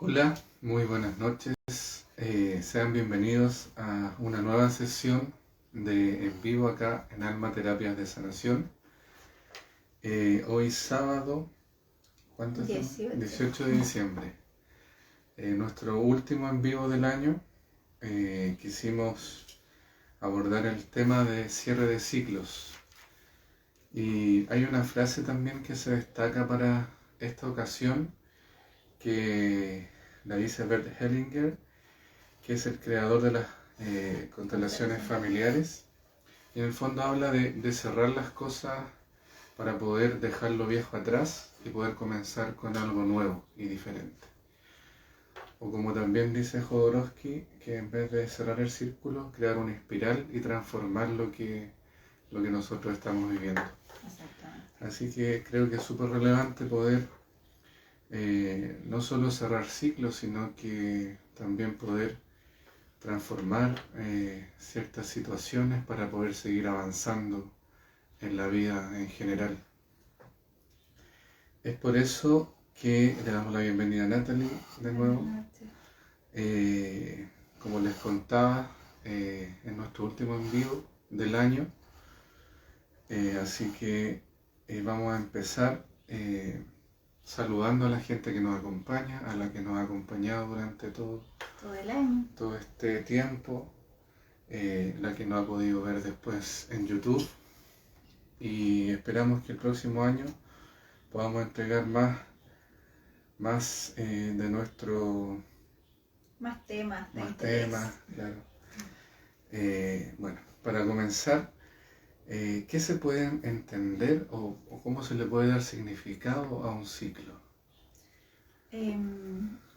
Hola, muy buenas noches. Sean bienvenidos a una nueva sesión de en vivo acá en Alma Terapias de Sanación. Hoy sábado, ¿cuánto es? 18 de diciembre. Nuestro último en vivo del año. Quisimos abordar el tema de cierre de ciclos. Y hay una frase también que se destaca para esta ocasión, que la dice Bert Hellinger, que es el creador de las constelaciones familiares, y en el fondo habla de cerrar las cosas para poder dejar lo viejo atrás y poder comenzar con algo nuevo y diferente. O como también dice Jodorowsky, que en vez de cerrar el círculo, crear una espiral y transformar lo que nosotros estamos viviendo. Así que creo que es súper relevante poder no solo cerrar ciclos, sino que también poder transformar ciertas situaciones para poder seguir avanzando en la vida en general. Es por eso que le damos la bienvenida a Natalie de nuevo. Como les contaba, en nuestro último en vivo del año, así que vamos a empezar saludando a la gente que nos acompaña, a la que nos ha acompañado durante todo el año, todo este tiempo, la que nos ha podido ver después en YouTube, y esperamos que el próximo año podamos entregar más de nuestro... más temas, claro. Bueno, para comenzar, ¿qué se puede entender o cómo se le puede dar significado a un ciclo?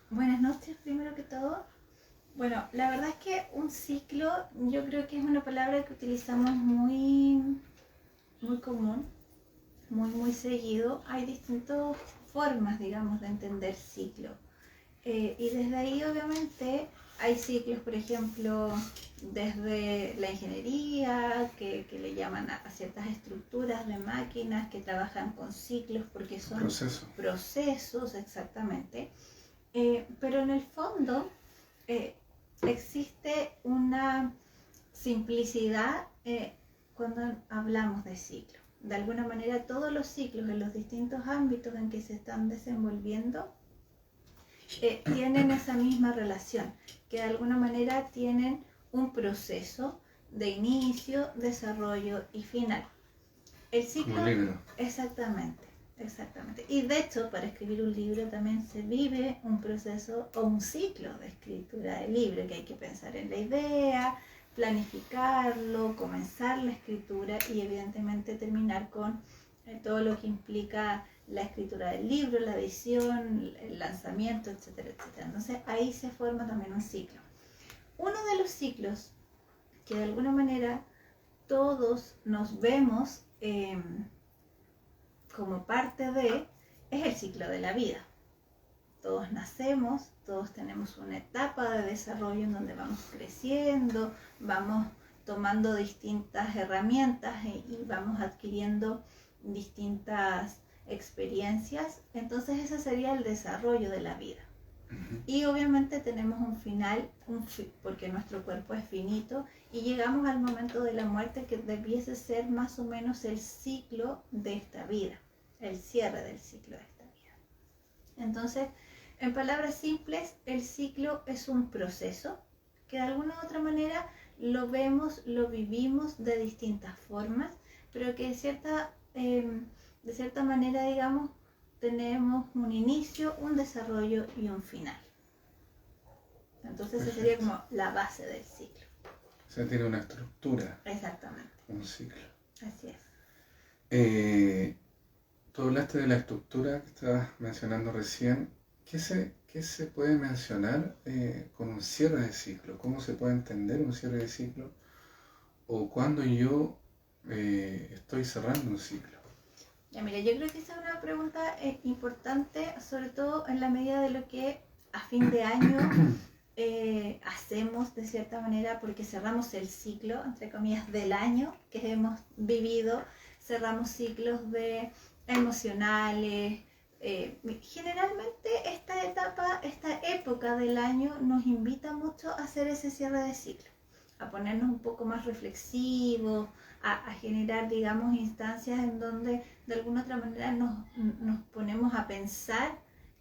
Buenas noches, primero que todo. Bueno, la verdad es que un ciclo yo creo que es una palabra que utilizamos muy común, muy seguido. Hay distintas formas, digamos, de entender ciclo. Y desde ahí, obviamente, hay ciclos, por ejemplo, desde la ingeniería, que le llaman a ciertas estructuras de máquinas que trabajan con ciclos porque son procesos exactamente. Pero en el fondo existe una simplicidad cuando hablamos de ciclo. De alguna manera, todos los ciclos en los distintos ámbitos en que se están desenvolviendo tienen esa misma relación, que de alguna manera tienen un proceso de inicio, desarrollo y final. El ciclo, un libro. Exactamente. Y de hecho, para escribir un libro también se vive un proceso o un ciclo de escritura del libro, que hay que pensar en la idea, planificarlo, comenzar la escritura y evidentemente terminar con todo lo que implica la escritura del libro, la edición, el lanzamiento, etcétera, etcétera. Entonces ahí se forma también un ciclo. Uno de los ciclos que de alguna manera todos nos vemos como parte de, es el ciclo de la vida. Todos nacemos, todos tenemos una etapa de desarrollo en donde vamos creciendo, vamos tomando distintas herramientas y vamos adquiriendo distintas experiencias. Entonces ese sería el desarrollo de la vida. Y obviamente tenemos un final, porque nuestro cuerpo es finito, y llegamos al momento de la muerte, que debiese ser más o menos el ciclo de esta vida, el cierre del ciclo de esta vida. Entonces, en palabras simples, el ciclo es un proceso que de alguna u otra manera lo vemos, lo vivimos de distintas formas, pero que de cierta manera, digamos, tenemos un inicio, un desarrollo y un final. Entonces esa sería como la base del ciclo. O sea, tiene una estructura. Exactamente. Un ciclo. Así es. Tú hablaste de la estructura que estabas mencionando recién. ¿Qué se puede mencionar con un cierre de ciclo? ¿Cómo se puede entender un cierre de ciclo? ¿O cuándo yo estoy cerrando un ciclo? Ya, mira, yo creo que esa es una pregunta importante, sobre todo en la medida de lo que a fin de año hacemos de cierta manera, porque cerramos el ciclo, entre comillas, del año que hemos vivido, cerramos ciclos de emocionales, Generalmente esta época del año nos invita mucho a hacer ese cierre de ciclo, a ponernos un poco más reflexivos, a generar, digamos, instancias en donde de alguna otra manera nos ponemos a pensar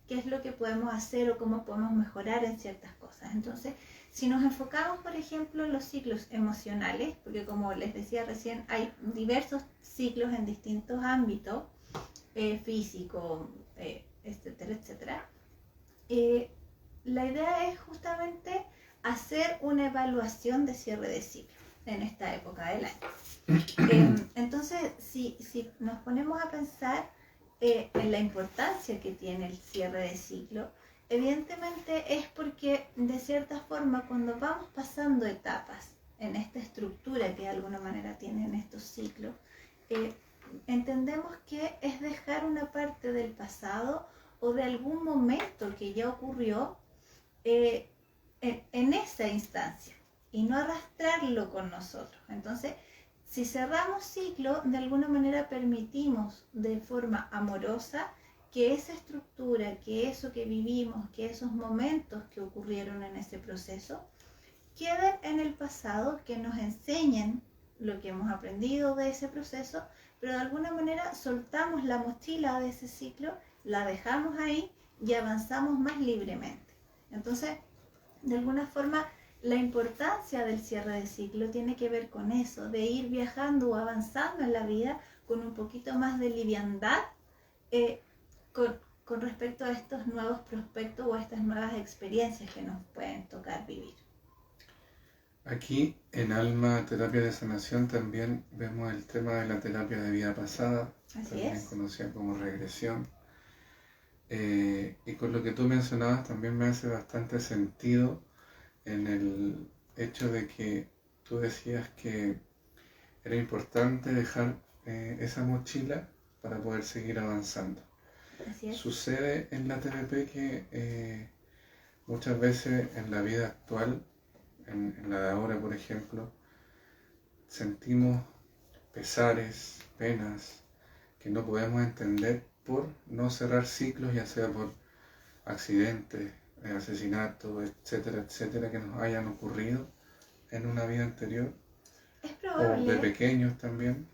qué es lo que podemos hacer o cómo podemos mejorar en ciertas cosas. Entonces, si nos enfocamos, por ejemplo, en los ciclos emocionales, porque como les decía recién, hay diversos ciclos en distintos ámbitos, físico, etcétera, etcétera. La idea es justamente hacer una evaluación de cierre de ciclo en esta época del año. Entonces, si nos ponemos a pensar en la importancia que tiene el cierre de ciclo, evidentemente es porque de cierta forma cuando vamos pasando etapas en esta estructura que de alguna manera tienen estos ciclos, entendemos que es dejar una parte del pasado o de algún momento que ya ocurrió en esa instancia y no arrastrarlo con nosotros. Entonces, si cerramos ciclo, de alguna manera permitimos de forma amorosa que esa estructura, que eso que vivimos, que esos momentos que ocurrieron en ese proceso, queden en el pasado, que nos enseñen lo que hemos aprendido de ese proceso, pero de alguna manera soltamos la mochila de ese ciclo, la dejamos ahí y avanzamos más libremente. Entonces, de alguna forma, la importancia del cierre de ciclo tiene que ver con eso, de ir viajando o avanzando en la vida con un poquito más de liviandad con respecto a estos nuevos prospectos o a estas nuevas experiencias que nos pueden tocar vivir. Aquí en Alma Terapia de Sanación también vemos el tema de la terapia de vida pasada, también conocida como regresión. Y con lo que tú mencionabas también me hace bastante sentido en el hecho de que tú decías que era importante dejar esa mochila para poder seguir avanzando. Sucede en la TDP que muchas veces en la vida actual, en la de ahora por ejemplo, sentimos pesares, penas que no podemos entender por no cerrar ciclos, ya sea por accidentes, asesinatos, etcétera, etcétera, que nos hayan ocurrido en una vida anterior. Es probable. O de pequeños también.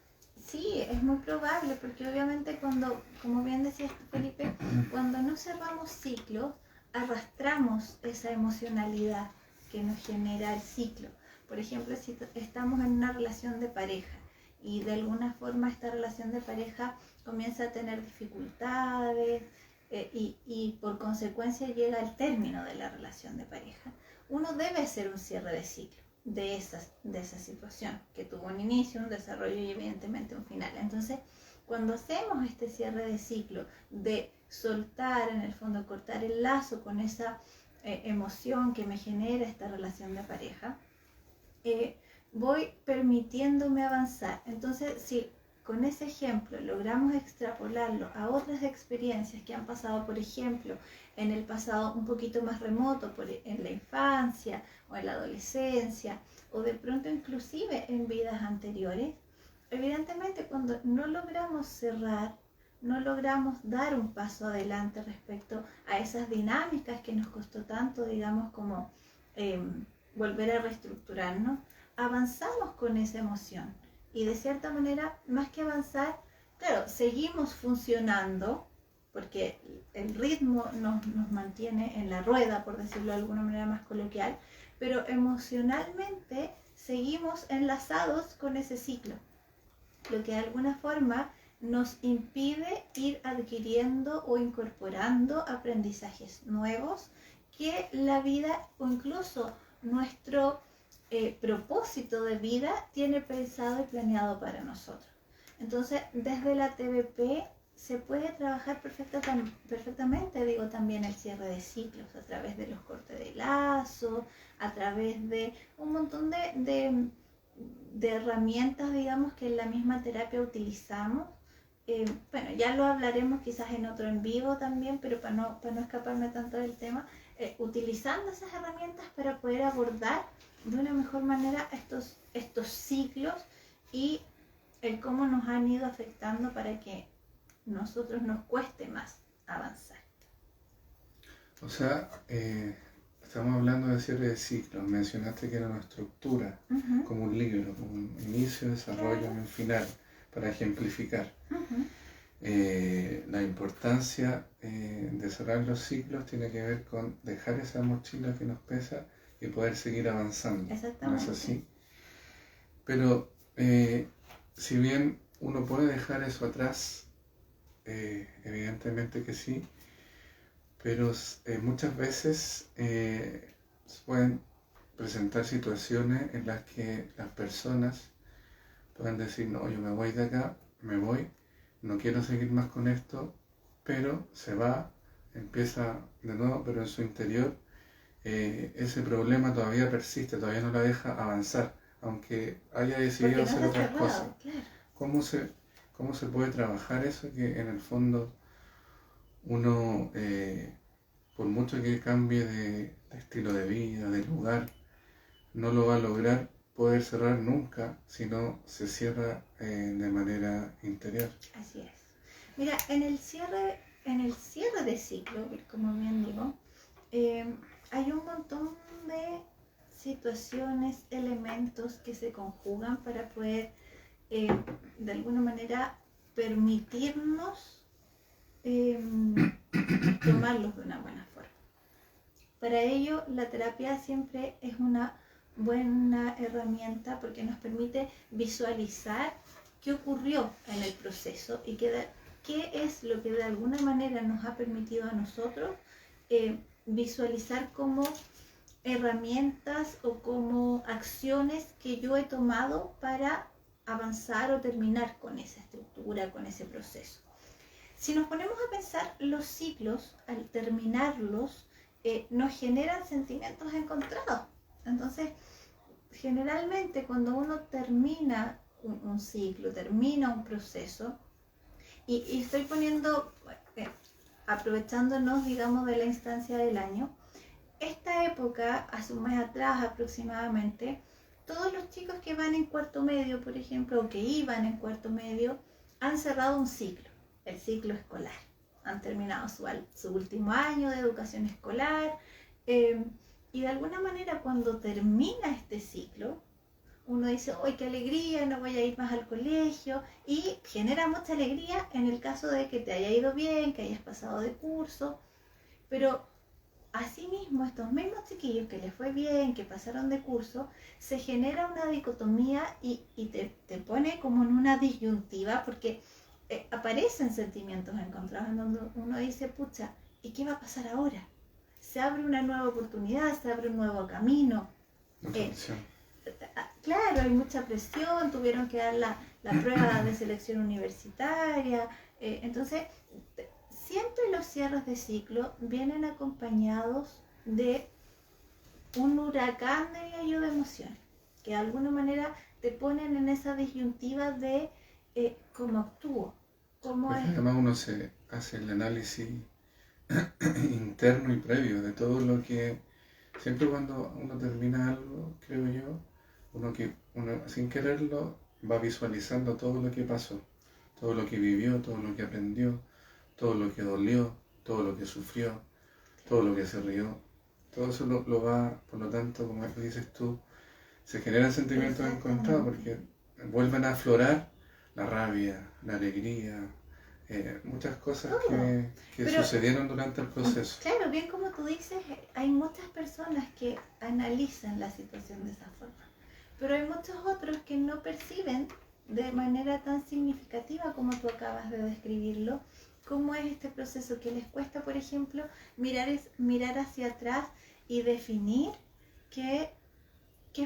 Sí, es muy probable, porque obviamente cuando, como bien decías Felipe, cuando no cerramos ciclos, arrastramos esa emocionalidad que nos genera el ciclo. Por ejemplo, si estamos en una relación de pareja y de alguna forma esta relación de pareja comienza a tener dificultades y por consecuencia llega al término de la relación de pareja, uno debe hacer un cierre de ciclo de esa situación que tuvo un inicio, un desarrollo y evidentemente un final. Entonces, cuando hacemos este cierre de ciclo de soltar, en el fondo cortar el lazo con esa emoción que me genera esta relación de pareja, voy permitiéndome avanzar. Entonces, si con ese ejemplo logramos extrapolarlo a otras experiencias que han pasado, por ejemplo, en el pasado un poquito más remoto, en la infancia o en la adolescencia, o de pronto inclusive en vidas anteriores, evidentemente cuando no logramos cerrar, no logramos dar un paso adelante respecto a esas dinámicas que nos costó tanto, digamos, como volver a reestructurarnos, avanzamos con esa emoción. Y de cierta manera, más que avanzar, claro, seguimos funcionando, porque el ritmo nos mantiene en la rueda, por decirlo de alguna manera más coloquial, pero emocionalmente seguimos enlazados con ese ciclo, lo que de alguna forma nos impide ir adquiriendo o incorporando aprendizajes nuevos que la vida o incluso nuestro propósito de vida tiene pensado y planeado para nosotros. Entonces, desde la TBP se puede trabajar perfectamente, digo, también el cierre de ciclos a través de los cortes de lazo, a través de un montón de herramientas, digamos, que en la misma terapia utilizamos. Bueno, ya lo hablaremos quizás en otro en vivo también, pero para no escaparme tanto del tema, utilizando esas herramientas para poder abordar de una mejor manera estos ciclos y el cómo nos han ido afectando para que nosotros nos cueste más avanzar. O sea, estamos hablando de cierre de ciclos. Mencionaste que era una estructura, como un libro, como un inicio, desarrollo y un final, para ejemplificar. La importancia de cerrar los ciclos tiene que ver con dejar esa mochila que nos pesa y poder seguir avanzando. ¿No es así? Pero si bien uno puede dejar eso atrás, evidentemente que sí, pero muchas veces se pueden presentar situaciones en las que las personas pueden decir, no, yo me voy de acá, me voy, no quiero seguir más con esto, pero se va, empieza de nuevo, pero en su interior ese problema todavía persiste, todavía no la deja avanzar, aunque haya decidido hacer otras cosas. Claro. ¿Cómo se puede trabajar eso que en el fondo uno, por mucho que cambie de estilo de vida, de lugar, no lo va a lograr poder cerrar nunca si no se cierra de manera interior? Así es. Mira, en el cierre de ciclo, como bien digo, hay un montón de situaciones, elementos que se conjugan para poder de alguna manera permitirnos tomarlos de una buena forma. Para ello, la terapia siempre es una buena herramienta porque nos permite visualizar qué ocurrió en el proceso y qué es lo que de alguna manera nos ha permitido a nosotros visualizar como herramientas o como acciones que yo he tomado para avanzar o terminar con esa estructura, con ese proceso. Si nos ponemos a pensar, los ciclos, al terminarlos, nos generan sentimientos encontrados. Entonces, generalmente cuando uno termina un ciclo, termina un proceso, y estoy poniendo, aprovechándonos, digamos, de la instancia del año, esta época, hace un mes atrás aproximadamente, todos los chicos que van en cuarto medio, por ejemplo, o que iban en cuarto medio, han cerrado un ciclo, el ciclo escolar. Han terminado su último año de educación escolar, y de alguna manera cuando termina este ciclo, uno dice, ¡ay, qué alegría! No voy a ir más al colegio, y genera mucha alegría en el caso de que te haya ido bien, que hayas pasado de curso, pero asimismo estos mismos chiquillos que les fue bien, que pasaron de curso, se genera una dicotomía y te pone como en una disyuntiva porque aparecen sentimientos encontrados en donde uno dice, pucha, ¿y qué va a pasar ahora? Se abre una nueva oportunidad, se abre un nuevo camino. Claro, hay mucha presión, tuvieron que dar la prueba de selección universitaria, entonces siempre los cierres de ciclo vienen acompañados de un huracán, diría yo, de emociones, que de alguna manera te ponen en esa disyuntiva de cómo actúo, cómo es. Además uno se hace el análisis interno y previo de todo lo que, siempre cuando uno termina algo, creo yo, uno sin quererlo va visualizando todo lo que pasó, todo lo que vivió, todo lo que aprendió, todo lo que dolió, todo lo que sufrió, todo lo que se rió, todo eso lo va, por lo tanto, como dices tú, se generan sentimientos encontrados porque vuelven a aflorar la rabia, la alegría, muchas cosas que sucedieron durante el proceso. Claro, bien como tú dices, hay muchas personas que analizan la situación de esa forma, pero hay muchos otros que no perciben de manera tan significativa como tú acabas de describirlo, cómo es este proceso, que les cuesta, por ejemplo, mirar hacia atrás y definir qué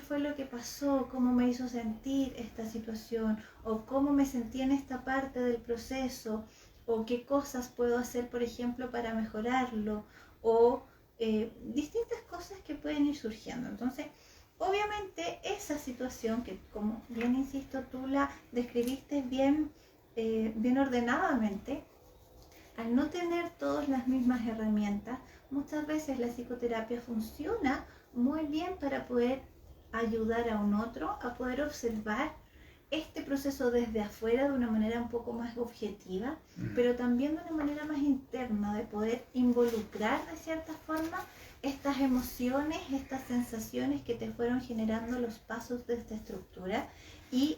fue lo que pasó, cómo me hizo sentir esta situación, o cómo me sentí en esta parte del proceso, o qué cosas puedo hacer, por ejemplo, para mejorarlo, o distintas cosas que pueden ir surgiendo. Entonces, obviamente, esa situación que, como bien insisto, tú la describiste bien ordenadamente, al no tener todas las mismas herramientas, muchas veces la psicoterapia funciona muy bien para poder ayudar a un otro a poder observar este proceso desde afuera de una manera un poco más objetiva, pero también de una manera más interna, de poder involucrar de cierta forma estas emociones, estas sensaciones que te fueron generando los pasos de esta estructura, y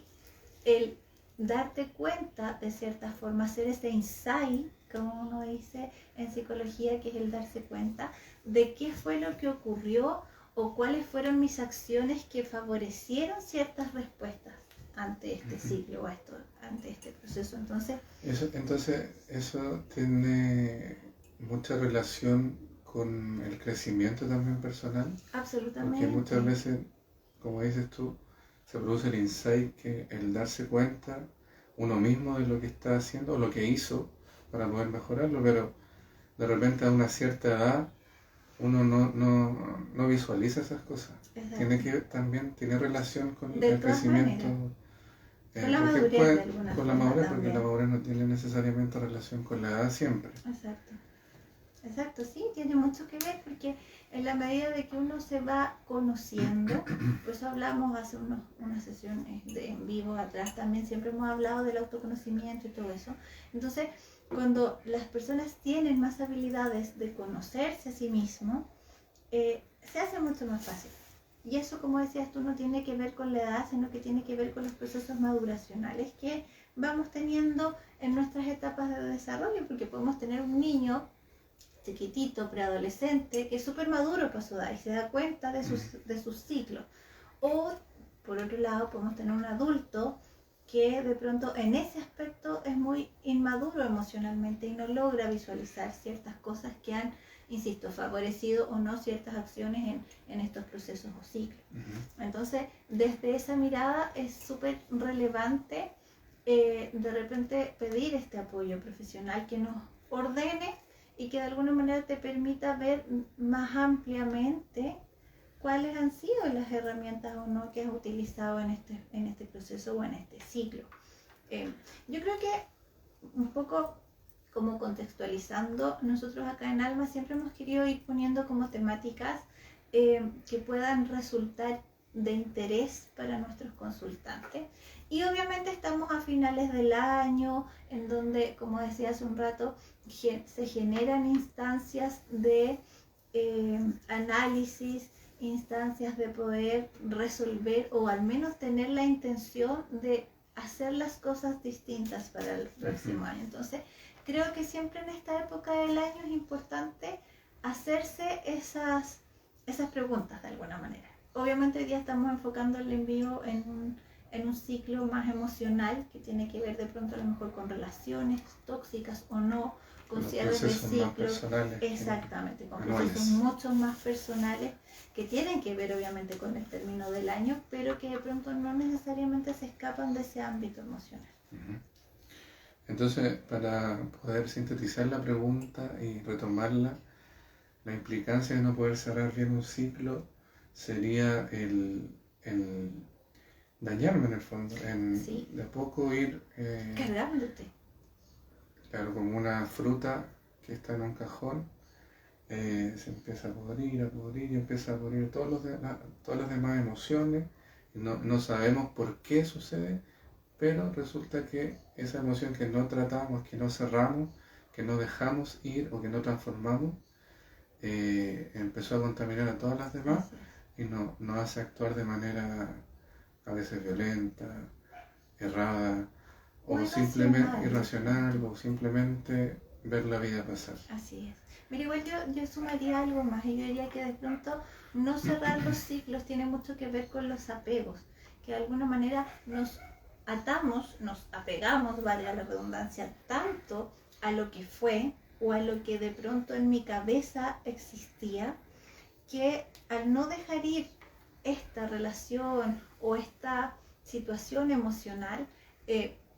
el darte cuenta de cierta forma, hacer ese insight, como uno dice en psicología, que es el darse cuenta de qué fue lo que ocurrió o cuáles fueron mis acciones que favorecieron ciertas respuestas ante este ciclo o ante este proceso. Entonces eso tiene mucha relación con el crecimiento también personal. Absolutamente. Porque muchas veces, como dices tú, se produce el insight, que el darse cuenta uno mismo de lo que está haciendo o lo que hizo para poder mejorarlo, pero de repente a una cierta edad uno no visualiza esas cosas. También tiene relación con el crecimiento. Con la madurez de alguna Con la forma madurez, también. porque la madurez no tiene necesariamente relación con la edad siempre. Exacto, sí, tiene mucho que ver, porque en la medida de que uno se va conociendo, por eso hablamos hace unas sesiones en vivo atrás, también siempre hemos hablado del autoconocimiento y todo eso. Entonces, cuando las personas tienen más habilidades de conocerse a sí mismo, se hace mucho más fácil. Y eso, como decías tú, no tiene que ver con la edad, sino que tiene que ver con los procesos maduracionales que vamos teniendo en nuestras etapas de desarrollo, porque podemos tener un niño chiquitito, preadolescente, que es súper maduro para su edad y se da cuenta de sus ciclos. O, por otro lado, podemos tener un adulto que de pronto en ese aspecto es muy inmaduro emocionalmente y no logra visualizar ciertas cosas que han, insisto, favorecido o no ciertas acciones en estos procesos o ciclos. Entonces, desde esa mirada es súper relevante de repente pedir este apoyo profesional que nos ordene y que de alguna manera te permita ver más ampliamente cuáles han sido las herramientas o no que has utilizado en este proceso o en este ciclo. Yo creo que un poco como contextualizando, nosotros acá en Alma siempre hemos querido ir poniendo como temáticas que puedan resultar de interés para nuestros consultantes. Y obviamente estamos a finales del año, en donde, como decía hace un rato, se generan instancias de análisis, instancias de poder resolver o al menos tener la intención de hacer las cosas distintas para el próximo año. Entonces, creo que siempre en esta época del año es importante hacerse esas preguntas de alguna manera. Obviamente hoy día estamos enfocando el envío en un ciclo más emocional que tiene que ver de pronto a lo mejor con relaciones tóxicas o no, con cierres de ciclos, exactamente, con procesos mucho más personales que tienen que ver obviamente con el término del año, pero que de pronto no necesariamente se escapan de ese ámbito emocional. Entonces, para poder sintetizar la pregunta y retomarla, la implicancia de no poder cerrar bien un ciclo sería el dañarme en el fondo, de a poco ir cargándote. Claro, como una fruta que está en un cajón, se empieza a podrir y empieza a podrir todas las demás emociones. No sabemos por qué sucede, pero resulta que esa emoción que no tratamos, que no cerramos, que no dejamos ir o que no transformamos, empezó a contaminar a todas las demás y nos hace actuar de manera a veces violenta, errada, o simplemente irracional, o simplemente ver la vida pasar. Así es. Mira, igual yo sumaría algo más, y yo diría que de pronto no cerrar los ciclos tiene mucho que ver con los apegos, que de alguna manera nos atamos, nos apegamos, valga la redundancia, tanto a lo que fue o a lo que de pronto en mi cabeza existía, que al no dejar ir esta relación o esta situación emocional,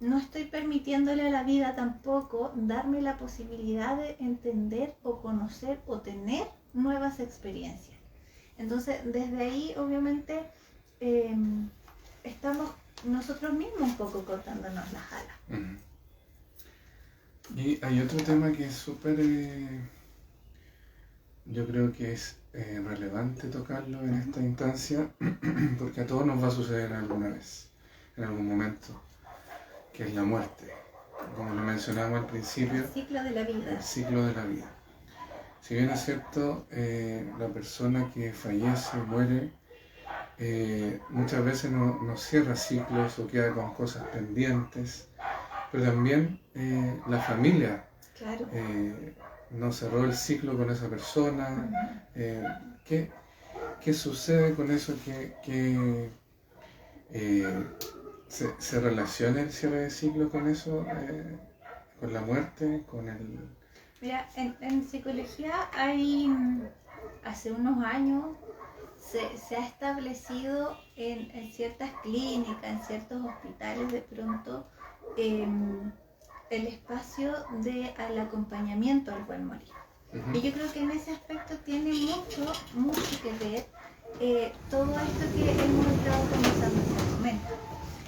no estoy permitiéndole a la vida tampoco darme la posibilidad de entender o conocer o tener nuevas experiencias. Entonces, desde ahí, obviamente, estamos nosotros mismos un poco cortándonos las alas. Y hay otro tema que es súper, yo creo que es relevante tocarlo en esta instancia, porque a todos nos va a suceder alguna vez. en algún momento, que es la muerte. Como lo mencionamos al principio, El ciclo de la vida. el ciclo de la vida. Si bien es cierto, la persona que fallece, muere, muchas veces no cierra ciclos o queda con cosas pendientes, pero también la familia Claro. no cerró el ciclo con esa persona. ¿Qué sucede con eso? Que se relaciona el cierre de ciclo con eso, con la muerte, con el... Mira, en psicología hay, hace unos años, se ha establecido en ciertas clínicas, en ciertos hospitales de pronto, el espacio del acompañamiento al buen morir. Y yo creo que en ese aspecto tiene mucho que ver todo esto que hemos estado conversando hasta el momento.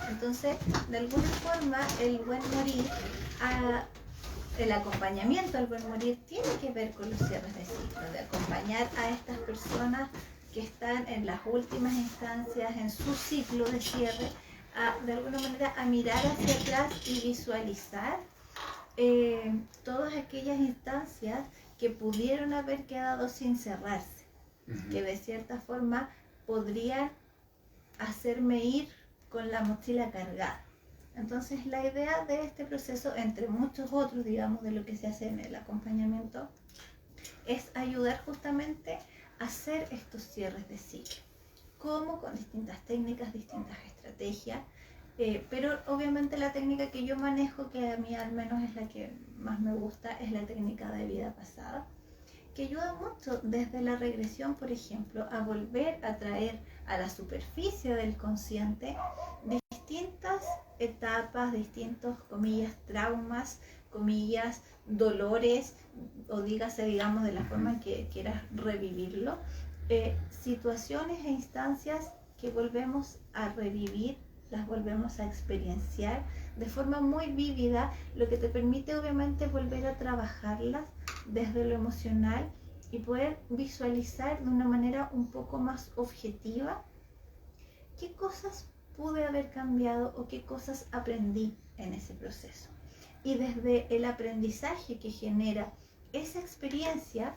Entonces, de alguna forma, el buen morir, el acompañamiento al buen morir tiene que ver con los cierres de ciclo, de acompañar a estas personas que están en las últimas instancias, en su ciclo de cierre, de alguna manera a mirar hacia atrás y visualizar todas aquellas instancias que pudieron haber quedado sin cerrarse, que de cierta forma podrían hacerme ir con la mochila cargada. Entonces la idea de este proceso, entre muchos otros, digamos, de lo que se hace en el acompañamiento, es ayudar justamente a hacer estos cierres de ciclo, como con distintas técnicas, distintas estrategias, pero obviamente la técnica que yo manejo, que a mí al menos es la que más me gusta, es la técnica de vida pasada, que ayuda mucho desde la regresión, por ejemplo, a volver a traer a la superficie del consciente distintas etapas, distintos, comillas, traumas, comillas, dolores, o dígase, digamos, de la forma en que quieras revivirlo, situaciones e instancias que volvemos a revivir, las volvemos a experienciar de forma muy vívida, lo que te permite obviamente volver a trabajarlas desde lo emocional y poder visualizar de una manera un poco más objetiva qué cosas pude haber cambiado o qué cosas aprendí en ese proceso. Y desde el aprendizaje que genera esa experiencia,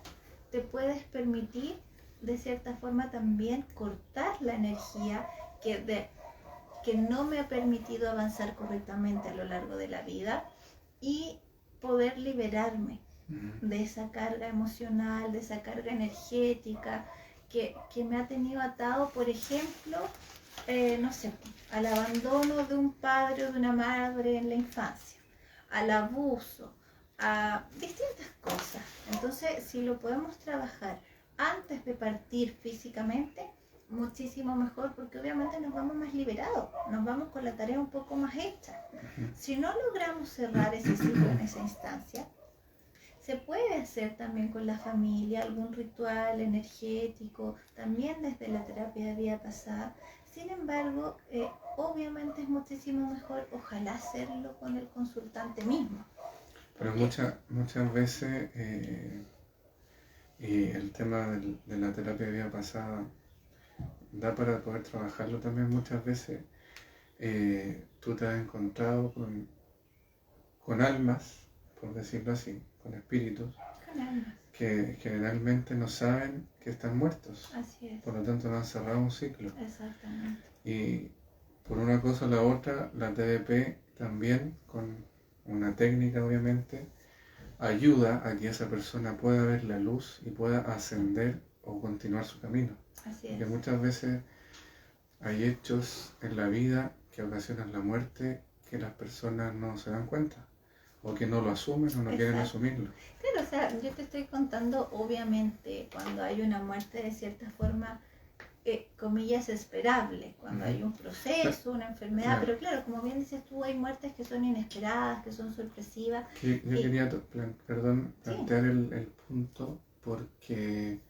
te puedes permitir de cierta forma también cortar la energía que no me ha permitido avanzar correctamente a lo largo de la vida y poder liberarme de esa carga emocional, de esa carga energética que me ha tenido atado, por ejemplo, no sé, al abandono de un padre o de una madre en la infancia, al abuso, a distintas cosas. Entonces, si lo podemos trabajar antes de partir físicamente, muchísimo mejor, porque obviamente nos vamos más liberados, nos vamos con la tarea un poco más hecha. Si no logramos cerrar ese ciclo en esa instancia, se puede hacer también con la familia algún ritual energético, también desde la terapia de vida pasada. Sin embargo, obviamente es muchísimo mejor, ojalá hacerlo con el consultante mismo. Pero muchas veces el tema de la terapia de vida pasada da para poder trabajarlo también muchas veces. Tú te has encontrado con almas, por decirlo así, con espíritus, que generalmente no saben que están muertos. Así es. Por lo tanto no han cerrado un ciclo. Exactamente. Y por una cosa o la otra, la TDP también, con una técnica obviamente, ayuda a que esa persona pueda ver la luz y pueda ascender o continuar su camino. Así es. Porque muchas veces hay hechos en la vida que ocasionan la muerte que las personas no se dan cuenta, o que no lo asumen o no quieren asumirlo. Claro, o sea, yo te estoy contando, obviamente, cuando hay una muerte de cierta forma, comillas, esperable, cuando hay un proceso, una enfermedad, pero claro, como bien dices tú, hay muertes que son inesperadas, que son sorpresivas. Yo quería plantear el punto, porque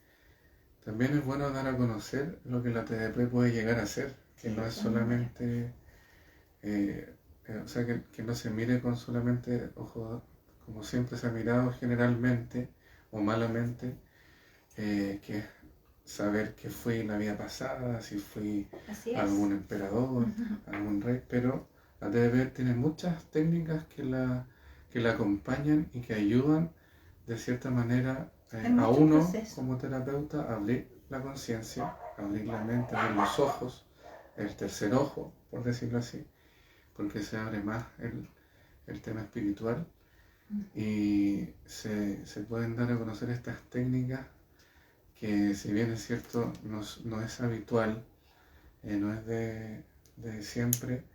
también es bueno dar a conocer lo que la TDP puede llegar a ser, que no es solamente, o sea, que no se mire con solamente ojos, como siempre se ha mirado generalmente o malamente, que saber qué fue la vida pasada, si fui Así es. algún emperador, algún rey, pero la TDP tiene muchas técnicas que la acompañan y que ayudan de cierta manera En a muchos uno procesos. como terapeuta a abrir la conciencia, abrir la mente, abrir los ojos, el tercer ojo, por decirlo así, porque se abre más el tema espiritual y se pueden dar a conocer estas técnicas que, si bien es cierto, no es habitual, no es de siempre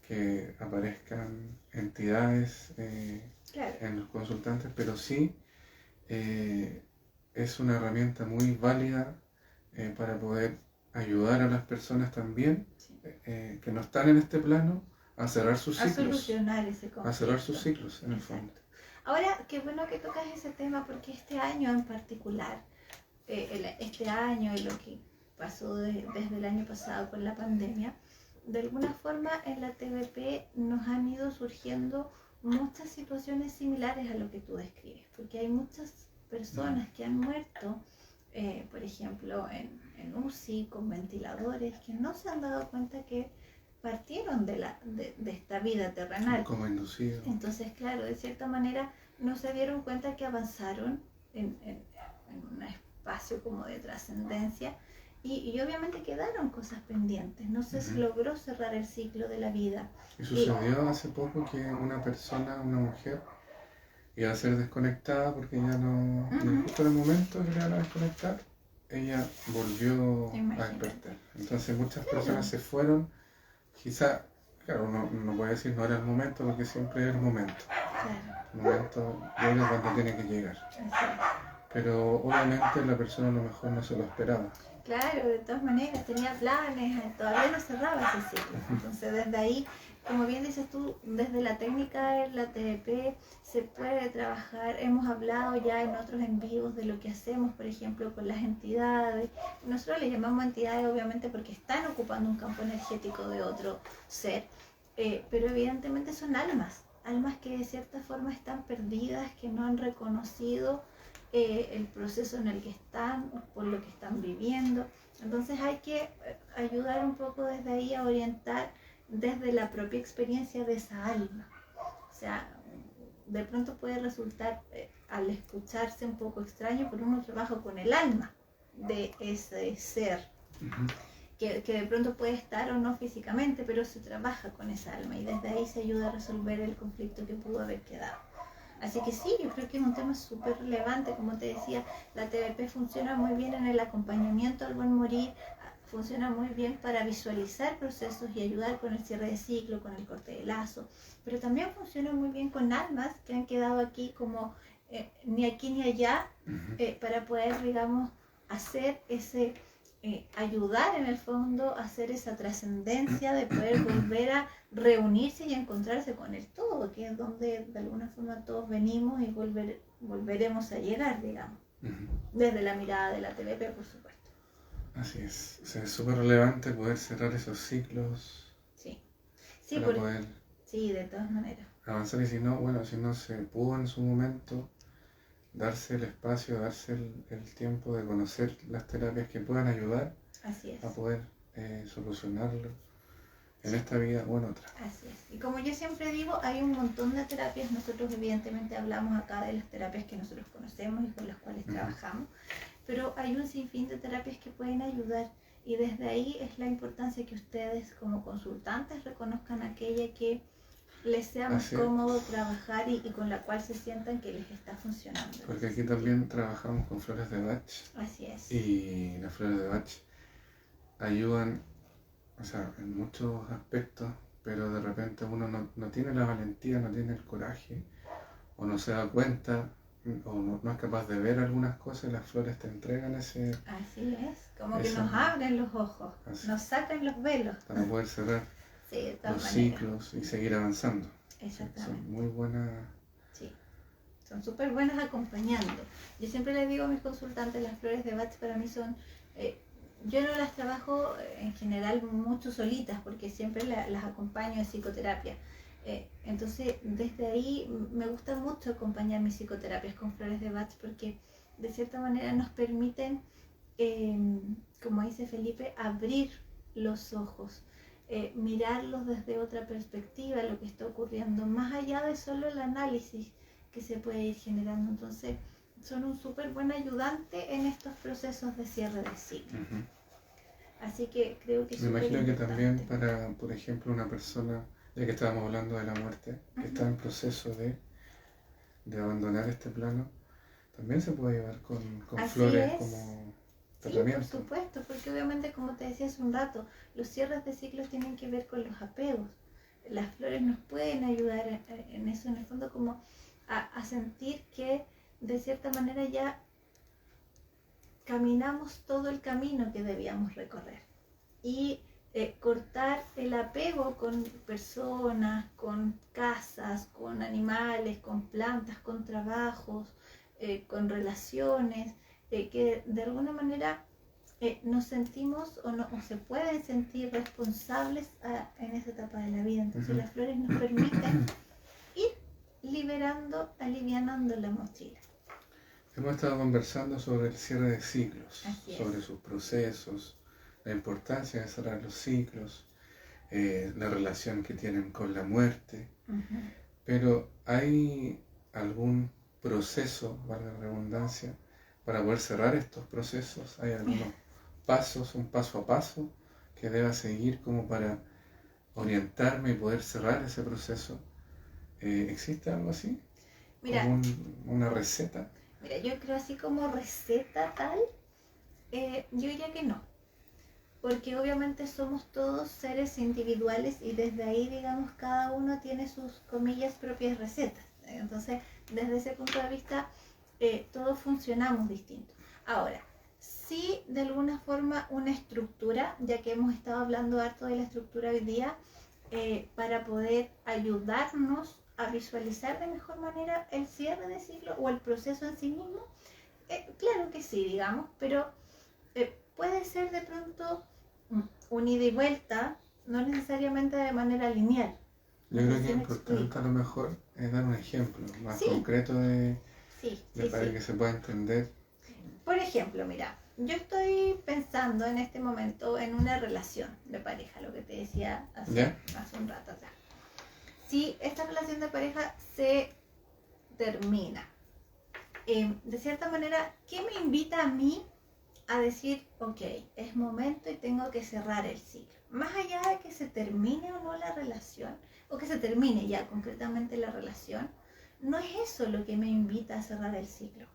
que aparezcan entidades Claro. en los consultantes, pero sí es una herramienta muy válida para poder ayudar a las personas también Sí. Que no están en este plano a cerrar sus A ciclos, solucionar ese conflicto. a cerrar sus ciclos en el Exacto. fondo. Ahora, qué bueno que tocas ese tema porque este año en particular, este año y lo que pasó desde el año pasado con la pandemia, de alguna forma en la TVP nos han ido surgiendo muchas situaciones similares a lo que tú describes, porque hay muchas personas que han muerto, por ejemplo, en UCI con ventiladores, que no se han dado cuenta que partieron de esta vida terrenal. Como inducido. Entonces, claro, de cierta manera no se dieron cuenta que avanzaron en un espacio como de trascendencia y obviamente quedaron cosas pendientes, no se logró cerrar el ciclo de la vida. Y sucedió hace poco que una persona, una mujer, iba a ser desconectada porque ya no, justo en el momento que le iban a desconectar, ella volvió a despertar. Entonces muchas personas se fueron, quizá, claro, no puede decir no era el momento porque siempre es el momento. Claro. El momento llega cuando tiene que llegar. Pero obviamente la persona a lo mejor no se lo esperaba. Claro, de todas maneras, tenía planes, todavía no cerraba ese ciclo. Entonces desde ahí, como bien dices tú, desde la técnica de la TDP se puede trabajar. Hemos hablado ya en otros en vivos de lo que hacemos, por ejemplo, con las entidades. Nosotros les llamamos entidades obviamente porque están ocupando un campo energético de otro ser, pero evidentemente son almas que de cierta forma están perdidas, que no han reconocido el proceso en el que están, por lo que están viviendo. Entonces hay que ayudar un poco desde ahí a orientar desde la propia experiencia de esa alma. O sea, de pronto puede resultar al escucharse un poco extraño, pero uno trabaja con el alma de ese ser. Que de pronto puede estar o no físicamente, pero se trabaja con esa alma y desde ahí se ayuda a resolver el conflicto que pudo haber quedado. Así que sí, yo creo que es un tema súper relevante, como te decía, la TVP funciona muy bien en el acompañamiento al buen morir, funciona muy bien para visualizar procesos y ayudar con el cierre de ciclo, con el corte de lazo, pero también funciona muy bien con almas que han quedado aquí como ni aquí ni allá, para poder, digamos, hacer ese... ayudar en el fondo a hacer esa trascendencia de poder volver a reunirse y a encontrarse con el todo, que es donde de alguna forma todos venimos y volveremos a llegar, digamos, desde la mirada de la TVP, por supuesto. Así es, o sea, es súper relevante poder cerrar esos ciclos. Sí, para poder sí, de todas maneras. Avanzar, y si no se pudo en su momento, darse el espacio, darse el tiempo de conocer las terapias que puedan ayudar a poder solucionarlo en esta vida o en otra. Así es. Y como yo siempre digo, hay un montón de terapias. Nosotros evidentemente hablamos acá de las terapias que nosotros conocemos y con las cuales trabajamos, pero hay un sinfín de terapias que pueden ayudar y desde ahí es la importancia que ustedes como consultantes reconozcan aquella que les sea más cómodo trabajar y con la cual se sientan que les está funcionando. Porque aquí también trabajamos con flores de Bach. Así es. Y las flores de Bach ayudan, o sea, en muchos aspectos, pero de repente uno no tiene la valentía, no tiene el coraje, o no se da cuenta, o no es capaz de ver algunas cosas, y las flores te entregan ese... Así es, como que nos abren los ojos, nos sacan los velos. Para poder cerrar los ciclos y seguir avanzando. Exactamente. Son muy buenas. Sí, son súper buenas acompañando. Yo siempre les digo a mis consultantes, las flores de Bach para mí son... yo no las trabajo en general mucho solitas porque siempre las acompaño en psicoterapia. Entonces, desde ahí me gusta mucho acompañar mis psicoterapias con flores de Bach porque de cierta manera nos permiten como dice Felipe, abrir los ojos, mirarlos desde otra perspectiva, lo que está ocurriendo, más allá de solo el análisis que se puede ir generando. Entonces, son un súper buen ayudante en estos procesos de cierre de ciclo. Ujú. Así que creo que es Me súper imagino que importante. también para, por ejemplo, una persona, ya que estábamos hablando de la muerte, que Ujú. está en proceso de abandonar este plano, también se puede llevar con Así flores es. como Sí, por tratamiento. supuesto, porque obviamente, como te decía hace un rato, los cierres de ciclos tienen que ver con los apegos. Las flores nos pueden ayudar en eso, en el fondo, como a sentir que de cierta manera ya caminamos todo el camino que debíamos recorrer. Y cortar el apego con personas, con casas, con animales, con plantas, con trabajos, con relaciones, que de alguna manera nos sentimos o se pueden sentir responsables en esa etapa de la vida. Entonces Ujú. las flores nos permiten ir liberando, alivianando la mochila. Hemos estado conversando sobre el cierre de ciclos, Así es. sobre sus procesos, la importancia de cerrar los ciclos, la relación que tienen con la muerte, Ujú. pero ¿hay algún proceso, valga la redundancia, para poder cerrar estos procesos? ¿Hay algunos pasos, un paso a paso que deba seguir como para orientarme y poder cerrar ese proceso? ¿Existe algo así? Mira, ¿Como una receta? mira, yo creo así como receta tal, yo diría que no. Porque obviamente somos todos seres individuales y desde ahí, digamos, cada uno tiene sus, comillas, propias recetas. Entonces, desde ese punto de vista, todos funcionamos distintos. Ahora, sí, de alguna forma, una estructura, ya que hemos estado hablando harto de la estructura hoy día, para poder ayudarnos a visualizar de mejor manera el cierre de ciclo o el proceso en sí mismo. Claro que sí, digamos, pero puede ser de pronto un ida y vuelta, no necesariamente de manera lineal. Yo No creo sé que si es me importante explico. a lo mejor dar un ejemplo más Sí, concreto sí, para sí. que se pueda entender. Por ejemplo, mira, yo estoy pensando en este momento en una relación de pareja, lo que te decía ¿Ya? hace un rato atrás. Si esta relación de pareja se termina, de cierta manera, ¿qué me invita a mí a decir, ok, es momento y tengo que cerrar el ciclo? Más allá de que se termine o no la relación, o que se termine ya concretamente la relación, no es eso lo que me invita a cerrar el ciclo.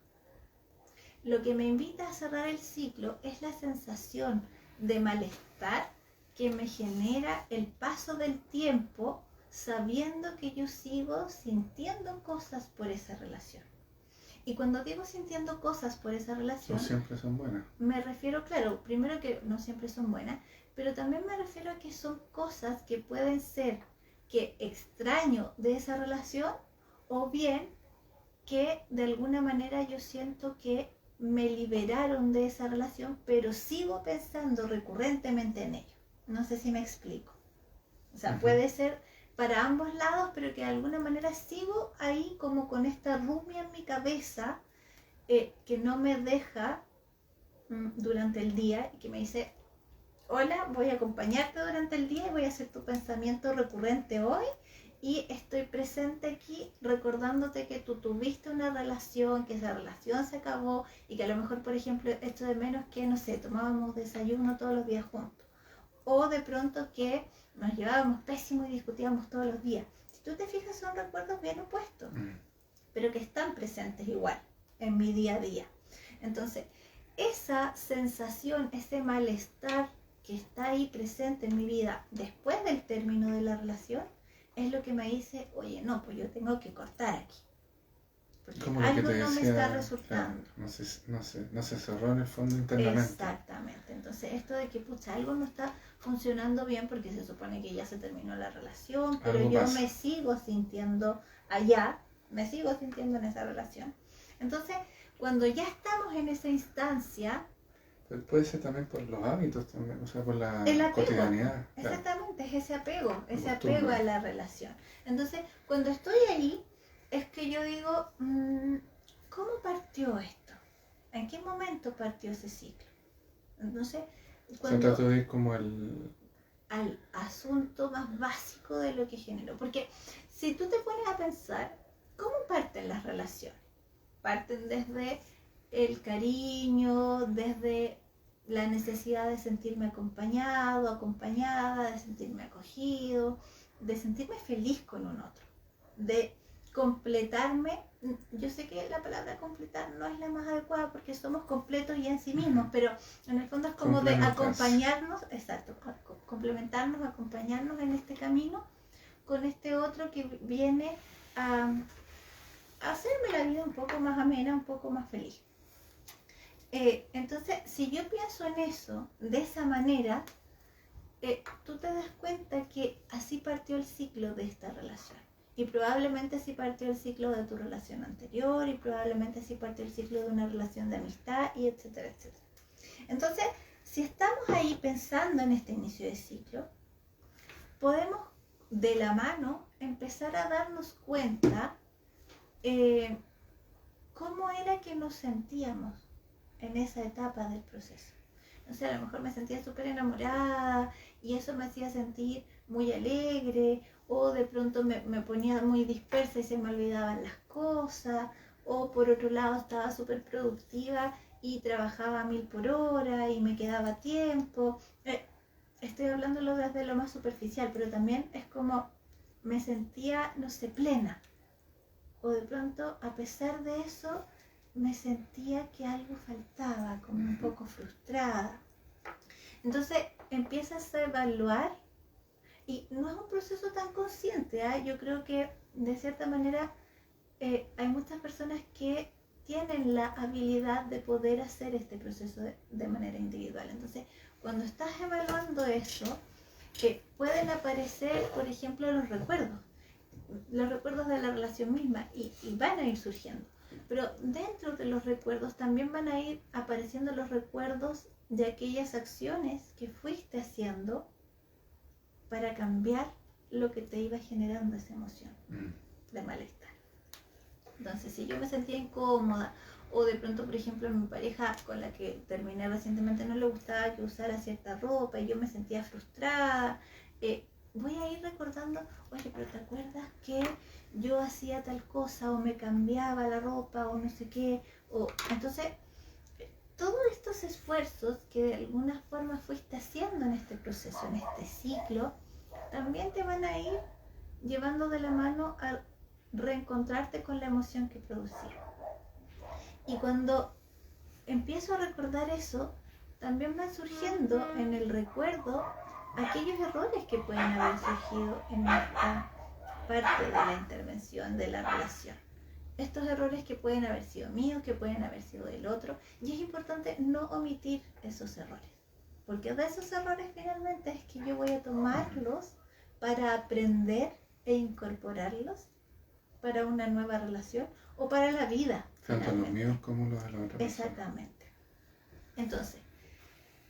Lo que me invita a cerrar el ciclo es la sensación de malestar que me genera el paso del tiempo, sabiendo que yo sigo sintiendo cosas por esa relación. Y cuando digo sintiendo cosas por esa No relación, siempre son buenas. me refiero, claro, primero que no siempre son buenas, pero también me refiero a que son cosas que pueden ser que extraño de esa relación, o bien que de alguna manera yo siento que me liberaron de esa relación, pero sigo pensando recurrentemente en ello. No sé si me explico. O sea, puede ser para ambos lados, pero que de alguna manera sigo ahí como con esta rumia en mi cabeza, que no me deja durante el día y que me dice, hola, voy a acompañarte durante el día y voy a hacer tu pensamiento recurrente hoy, y estoy presente aquí recordándote que tú tuviste una relación, que esa relación se acabó y que a lo mejor, por ejemplo, esto de menos que, no sé, tomábamos desayuno todos los días juntos, o de pronto que nos llevábamos pésimo y discutíamos todos los días. Si tú te fijas, son recuerdos bien opuestos, pero que están presentes igual en mi día a día. Entonces, esa sensación, ese malestar que está ahí presente en mi vida después del término de la relación, es lo que me dice, oye, no, pues yo tengo que cortar aquí, porque Como lo que algo te no me decía, está claro, resultando. no se cerró en el fondo internamente. Exactamente. Entonces, esto de que, pucha, algo no está funcionando bien porque se supone que ya se terminó la relación, pero Algo yo pasa. me sigo sintiendo allá, me sigo sintiendo en esa relación. Entonces, cuando ya estamos en esa instancia, Pero puede ser también por los hábitos, también, o sea, por la el apego, cotidianidad. Claro. exactamente, es ese apego La a costumbre. la relación. Entonces, cuando estoy ahí, es que yo digo, ¿cómo partió esto? ¿En qué momento partió ese ciclo? Entonces, Se cuando trata de ir como el... al asunto más básico de lo que generó. Porque si tú te pones a pensar, ¿cómo parten las relaciones? Parten desde el cariño, desde la necesidad de sentirme acompañado, acompañada, de sentirme acogido, de sentirme feliz con un otro, de completarme. Yo sé que la palabra completar no es la más adecuada porque somos completos y en sí mismos, pero en el fondo es como de acompañarnos, exacto, complementarnos, acompañarnos en este camino con este otro que viene a hacerme la vida un poco más amena, un poco más feliz. Entonces, si yo pienso en eso de esa manera, tú te das cuenta que así partió el ciclo de esta relación. Y probablemente así partió el ciclo de tu relación anterior, y probablemente así partió el ciclo de una relación de amistad, y etcétera, etcétera. Entonces, si estamos ahí pensando en este inicio de ciclo, podemos de la mano empezar a darnos cuenta cómo era que nos sentíamos en esa etapa del proceso. O sea, a lo mejor me sentía súper enamorada y eso me hacía sentir muy alegre, o de pronto me ponía muy dispersa y se me olvidaban las cosas, o por otro lado estaba súper productiva y trabajaba a 1000 por hora y me quedaba tiempo. Estoy hablándolo desde lo más superficial, pero también es como me sentía, no sé, plena. O de pronto, a pesar de eso, me sentía que algo faltaba, como un poco frustrada. Entonces empiezas a evaluar, y no es un proceso tan consciente, ¿eh? Yo creo que de cierta manera hay muchas personas que tienen la habilidad de poder hacer este proceso de manera individual. Entonces, cuando estás evaluando eso, pueden aparecer, por ejemplo, los recuerdos de la relación misma, y van a ir surgiendo. Pero dentro de los recuerdos también van a ir apareciendo los recuerdos de aquellas acciones que fuiste haciendo para cambiar lo que te iba generando esa emoción de malestar. Entonces, si yo me sentía incómoda, o de pronto, por ejemplo, a mi pareja con la que terminé recientemente no le gustaba que usara cierta ropa y yo me sentía frustrada, voy a ir recordando, oye, pero ¿te acuerdas que yo hacía tal cosa, o me cambiaba la ropa, o no sé qué? Entonces, todos estos esfuerzos que de alguna forma fuiste haciendo en este proceso, en este ciclo, también te van a ir llevando de la mano a reencontrarte con la emoción que producía. Y cuando empiezo a recordar eso, también van surgiendo en el recuerdo aquellos errores que pueden haber surgido en esta parte de la intervención de la relación. Estos errores que pueden haber sido míos, que pueden haber sido del otro, y es importante no omitir esos errores, porque de esos errores finalmente es que yo voy a tomarlos para aprender e incorporarlos para una nueva relación o para la vida. Tanto los míos como los de la otra persona. Exactamente. Entonces,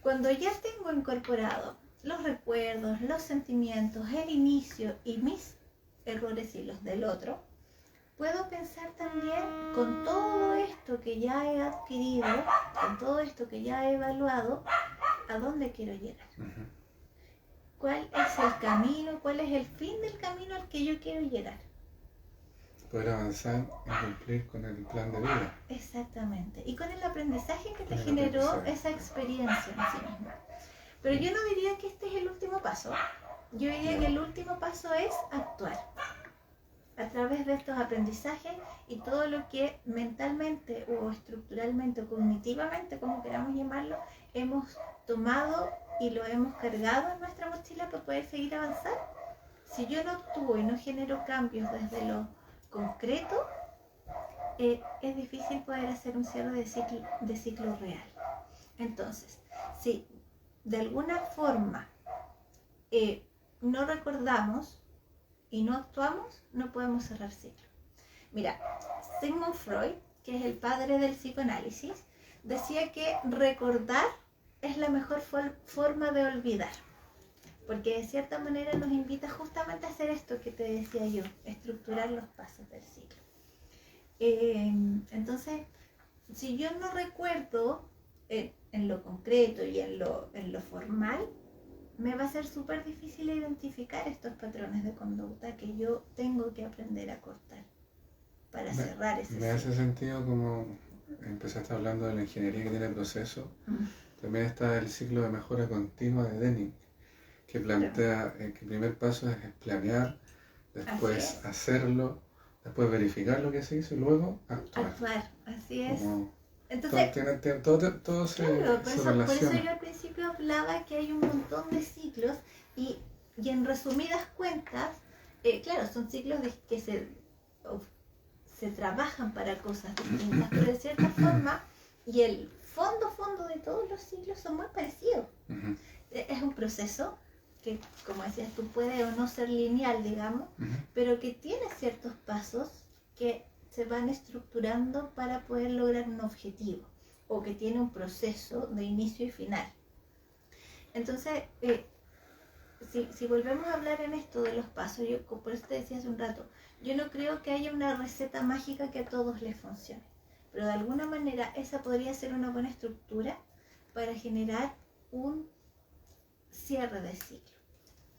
cuando ya tengo incorporado los recuerdos, los sentimientos, el inicio y mis errores y los del otro, puedo pensar también, con todo esto que ya he adquirido, con todo esto que ya he evaluado, a dónde quiero llegar. ¿Cuál es el camino, cuál es el fin del camino al que yo quiero llegar? Poder avanzar y cumplir con el plan de vida. Exactamente. Y con el aprendizaje que te generó esa experiencia en sí misma. Pero yo no diría que este es el último paso. Yo diría que el último paso es actuar. A través de estos aprendizajes y todo lo que mentalmente o estructuralmente o cognitivamente, como queramos llamarlo, hemos tomado y lo hemos cargado en nuestra mochila para poder seguir avanzando. Si yo no actúo y no genero cambios desde lo concreto, es difícil poder hacer un cierre de ciclo real. Entonces, si de alguna forma no recordamos y no actuamos, no podemos cerrar ciclo. Mira, Sigmund Freud, que es el padre del psicoanálisis, decía que recordar es la mejor forma de olvidar, porque de cierta manera nos invita justamente a hacer esto que te decía yo, estructurar los pasos del ciclo. Entonces, si yo no recuerdo en lo concreto y en lo formal, me va a ser súper difícil identificar estos patrones de conducta que yo tengo que aprender a cortar para cerrar ese Me hace sentido como empezaste hablando de la ingeniería que tiene proceso. También está el ciclo de mejora continua de Deming, que plantea que el primer paso es planear, después hacerlo, después verificar lo que se hizo y luego actuar. Así es. Como Entonces, todo se por eso relaciona. yo al principio hablaba que hay un montón de ciclos y en resumidas cuentas, claro, son ciclos que se trabajan para cosas distintas, pero de cierta forma, y el fondo de todos los ciclos son muy parecidos. Uh-huh. Es un proceso que, como decías tú, puede o no ser lineal, digamos, pero que tiene ciertos pasos que se van estructurando para poder lograr un objetivo, o que tiene un proceso de inicio y final. Entonces, si volvemos a hablar en esto de los pasos, yo por eso te decía hace un rato, yo no creo que haya una receta mágica que a todos les funcione, pero de alguna manera esa podría ser una buena estructura para generar un cierre de ciclo.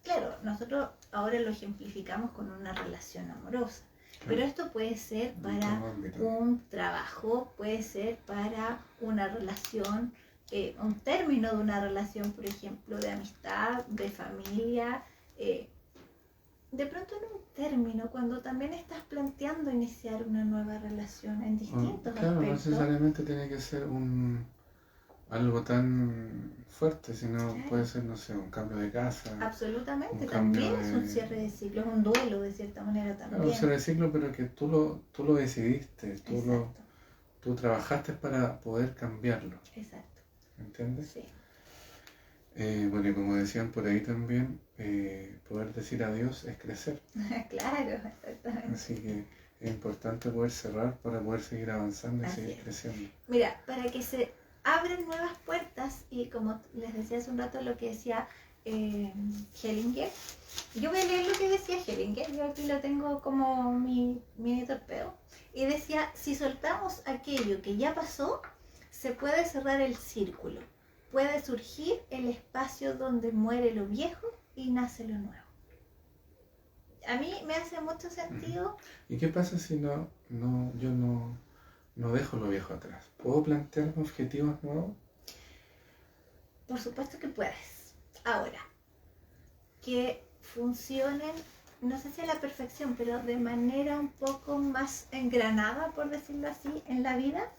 Claro, nosotros ahora lo ejemplificamos con una relación amorosa, pero esto puede ser para un trabajo, puede ser para una relación, un término de una relación, por ejemplo, de amistad, de familia, de pronto en un término, cuando también estás planteando iniciar una nueva relación en distintos aspectos. No necesariamente tiene que ser algo tan fuerte, sino puede ser, no sé, un cambio de casa. Absolutamente, también es un cierre de ciclo, es un duelo de cierta manera también. Claro, un cierre de ciclo, pero que tú lo decidiste, tú trabajaste para poder cambiarlo. Exacto. ¿Entiendes? Sí. Bueno, y como decían por ahí también, poder decir adiós es crecer. Claro, exactamente. Así que es importante poder cerrar para poder seguir avanzando y seguir creciendo. Mira, para que se abren nuevas puertas, y como les decía hace un rato lo que decía Hellinger, yo voy a leer lo que decía Hellinger, yo aquí lo tengo como mi torpedo, y decía, si soltamos aquello que ya pasó, se puede cerrar el círculo, puede surgir el espacio donde muere lo viejo y nace lo nuevo. A mí me hace mucho sentido. ¿Y qué pasa si yo no dejo lo viejo atrás? ¿Puedo plantearme objetivos nuevos? Por supuesto que puedes. Ahora, que funcionen, no sé si a la perfección, pero de manera un poco más engranada, por decirlo así, en la vida,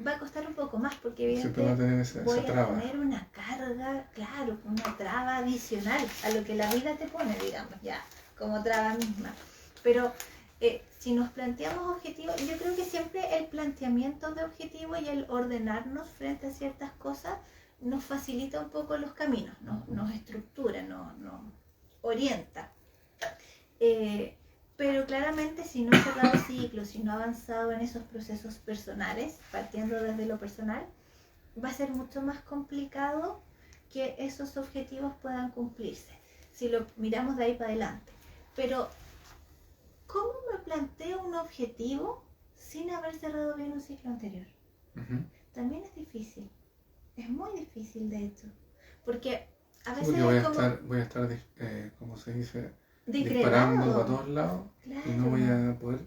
va a costar un poco más, porque evidentemente voy a tener una carga, claro, una traba adicional a lo que la vida te pone, digamos, ya, como traba misma. Pero si nos planteamos objetivos, yo creo que siempre el planteamiento de objetivos y el ordenarnos frente a ciertas cosas nos facilita un poco los caminos, nos estructura, nos orienta. Pero claramente si no he cerrado ciclos, si no he avanzado en esos procesos personales, partiendo desde lo personal, va a ser mucho más complicado que esos objetivos puedan cumplirse, si lo miramos de ahí para adelante. Pero, ¿cómo me planteo un objetivo sin haber cerrado bien un ciclo anterior? También es difícil, es muy difícil de hecho, porque a veces voy a estar como se dice, disparando a todos lados, claro, y no voy a poder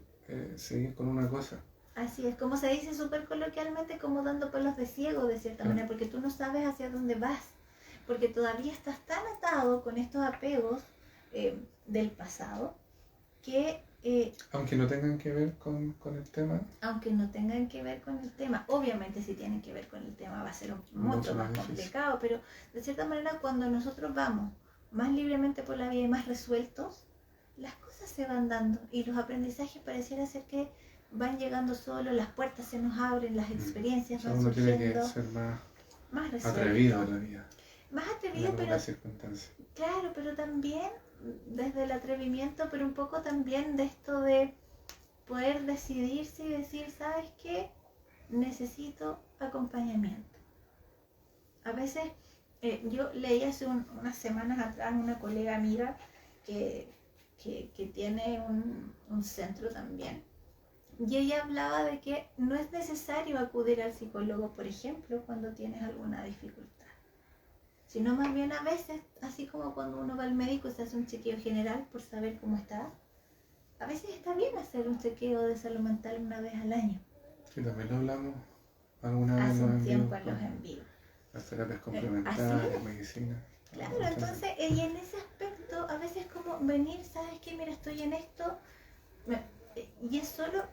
seguir con una cosa. Así es, como se dice súper coloquialmente, como dando palos de ciego de cierta manera, porque tú no sabes hacia dónde vas, porque todavía estás tan atado con estos apegos del pasado que... aunque no tengan que ver con el tema. Aunque no tengan que ver con el tema, obviamente si tienen que ver con el tema va a ser mucho más complicado, pero de cierta manera cuando nosotros vamos más libremente por la vida y más resueltos, las cosas se van dando y los aprendizajes pareciera ser que van llegando solos, las puertas se nos abren, las experiencias van surgiendo. Uno tiene que ser más atrevido a la vida. Más atrevido, pero claro, pero también desde el atrevimiento, pero un poco también de esto de poder decidirse y decir, ¿sabes qué? Necesito acompañamiento. A veces yo leí hace unas semanas atrás una colega amiga que tiene un centro también Y ella hablaba de que no es necesario acudir al psicólogo, por ejemplo, cuando tienes alguna dificultad, sino más bien a veces, así como cuando uno va al médico y se hace un chequeo general por saber cómo está, a veces está bien hacer un chequeo de salud mental una vez al año. Sí, también lo hablamos alguna vez Hace en los un en tiempo vivo, en los con en vivo. las terapias Así complementarias, es. medicina. Claro, entonces, y en ese aspecto, a veces como venir, ¿sabes qué? Mira, estoy en esto, y es solo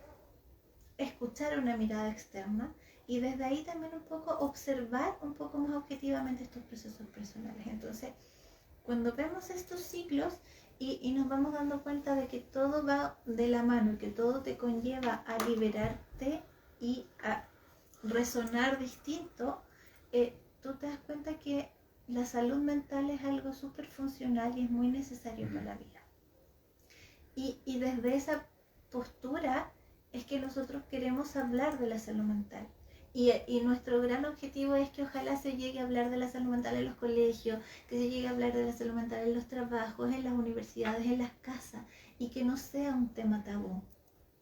escuchar una mirada externa y desde ahí también un poco observar un poco más objetivamente estos procesos personales. Entonces, cuando vemos estos ciclos y nos vamos dando cuenta de que todo va de la mano y que todo te conlleva a liberarte y a resonar distinto, tú te das cuenta que la salud mental es algo súper funcional y es muy necesario para la vida. Y desde esa postura es que nosotros queremos hablar de la salud mental. Y nuestro gran objetivo es que ojalá se llegue a hablar de la salud mental en los colegios, que se llegue a hablar de la salud mental en los trabajos, en las universidades, en las casas, y que no sea un tema tabú,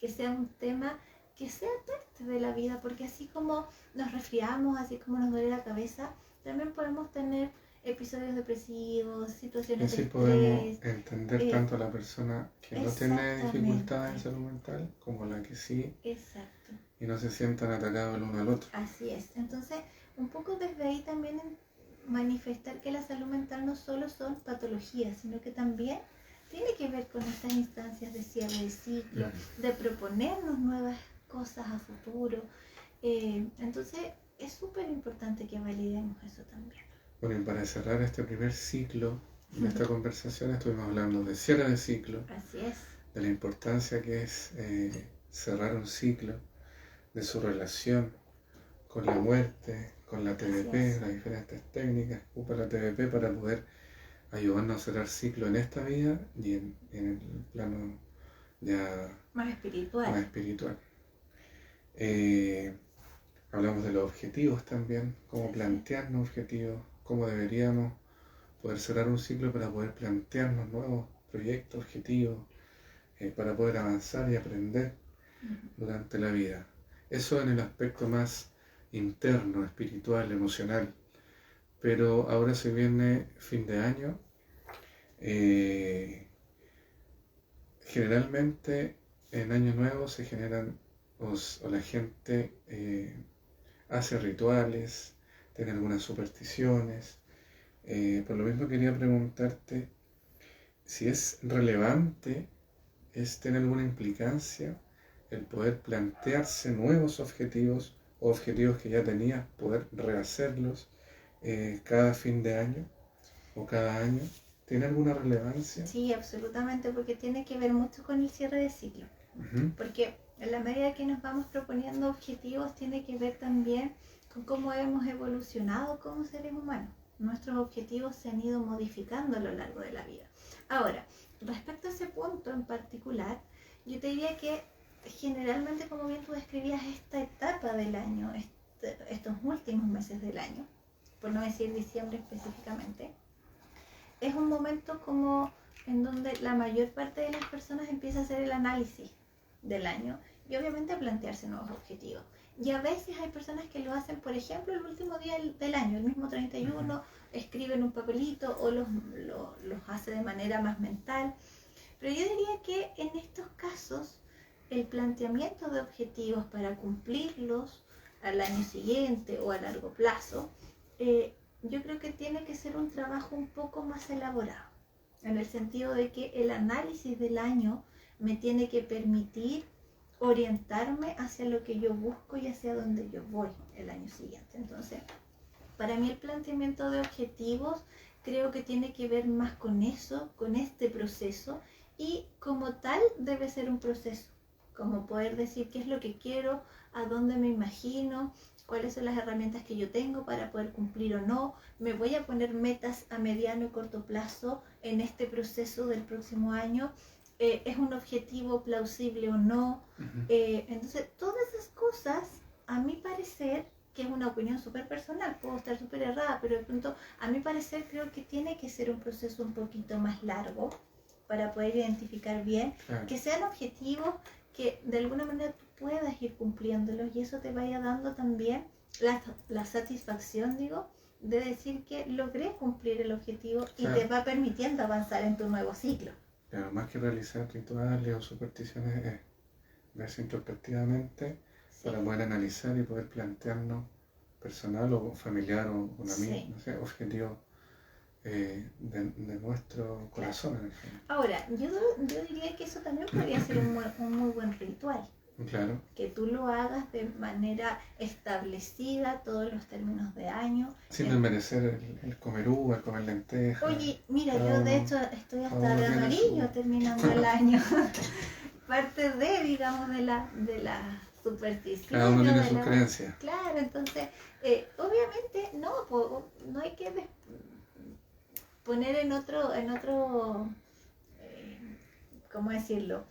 que sea un tema que sea parte de la vida, porque así como nos resfriamos, así como nos duele la cabeza, también podemos tener episodios depresivos, situaciones de Así estrés. podemos entender tanto a la persona que no tiene dificultades en salud mental como a la que sí. Exacto. Y no se sientan atacados el uno al otro. Así es. Entonces, un poco desde ahí también manifestar que la salud mental no solo son patologías, sino que también tiene que ver con estas instancias de cierre de ciclo, de proponernos nuevas cosas a futuro. Entonces, es súper importante que validemos eso también. Bueno, y para cerrar este primer ciclo de esta conversación, estuvimos hablando de cierre de ciclo. Así es. De la importancia que es cerrar un ciclo, de su relación con la muerte, con la TDP, las diferentes técnicas que ocupa la TDP para poder ayudarnos a cerrar ciclo en esta vida y en el plano ya más espiritual. Hablamos de los objetivos también, cómo plantearnos objetivos, cómo deberíamos poder cerrar un ciclo para poder plantearnos nuevos proyectos, objetivos, para poder avanzar y aprender durante la vida. Eso en el aspecto más interno, espiritual, emocional. Pero ahora se viene fin de año. Generalmente en Año Nuevo se generan, o la gente hace rituales, tiene algunas supersticiones. Por lo mismo quería preguntarte si es relevante, es tener alguna implicancia el poder plantearse nuevos objetivos o objetivos que ya tenías, poder rehacerlos cada fin de año o cada año. ¿Tiene alguna relevancia? Sí, absolutamente, porque tiene que ver mucho con el cierre de ciclo. Porque en la medida que nos vamos proponiendo objetivos, tiene que ver también con cómo hemos evolucionado como seres humanos. Nuestros objetivos se han ido modificando a lo largo de la vida. Ahora, respecto a ese punto en particular, yo te diría que generalmente, como bien tú describías, esta etapa del año, estos últimos meses del año, por no decir diciembre específicamente, es un momento como en donde la mayor parte de las personas empieza a hacer el análisis del año y obviamente a plantearse nuevos objetivos. Y a veces hay personas que lo hacen, por ejemplo, el último día del año, el mismo 31, escriben un papelito o los hace de manera más mental. Pero yo diría que en estos casos el planteamiento de objetivos para cumplirlos al año siguiente o a largo plazo, yo creo que tiene que ser un trabajo un poco más elaborado, en el sentido de que el análisis del año me tiene que permitir orientarme hacia lo que yo busco y hacia donde yo voy el año siguiente. Entonces, para mí el planteamiento de objetivos creo que tiene que ver más con eso, con este proceso, y como tal debe ser un proceso, como poder decir qué es lo que quiero, a dónde me imagino, cuáles son las herramientas que yo tengo para poder cumplir o no, me voy a poner metas a mediano y corto plazo en este proceso del próximo año, es un objetivo plausible o no. Entonces todas esas cosas, a mi parecer, que es una opinión súper personal, puedo estar súper errada, pero de pronto a mi parecer creo que tiene que ser un proceso un poquito más largo para poder identificar bien, que sean objetivos que de alguna manera tú puedas ir cumpliéndolos y eso te vaya dando también la satisfacción, digo, de decir que logré cumplir el objetivo y Claro. te va permitiendo avanzar en tu nuevo ciclo. Pero más que realizar rituales o supersticiones es verse introspectivamente Sí. para poder analizar y poder plantearnos personal o familiar o una Sí. no sé, objetivo de nuestro corazón en el fondo. Ahora, yo diría que eso también podría ser un muy buen ritual. Claro, Que tú lo hagas de manera establecida, todos los términos de año. sin desmerecer el comer uva, el comer lentejas. Oye, mira, Cada yo de uno- hecho estoy cada hasta uno de tiene amarillo su- terminando el año. Parte de, digamos, de la superstición. Cada uno tiene de sus creencias. Claro, entonces, obviamente no hay que poner en otro ¿cómo decirlo?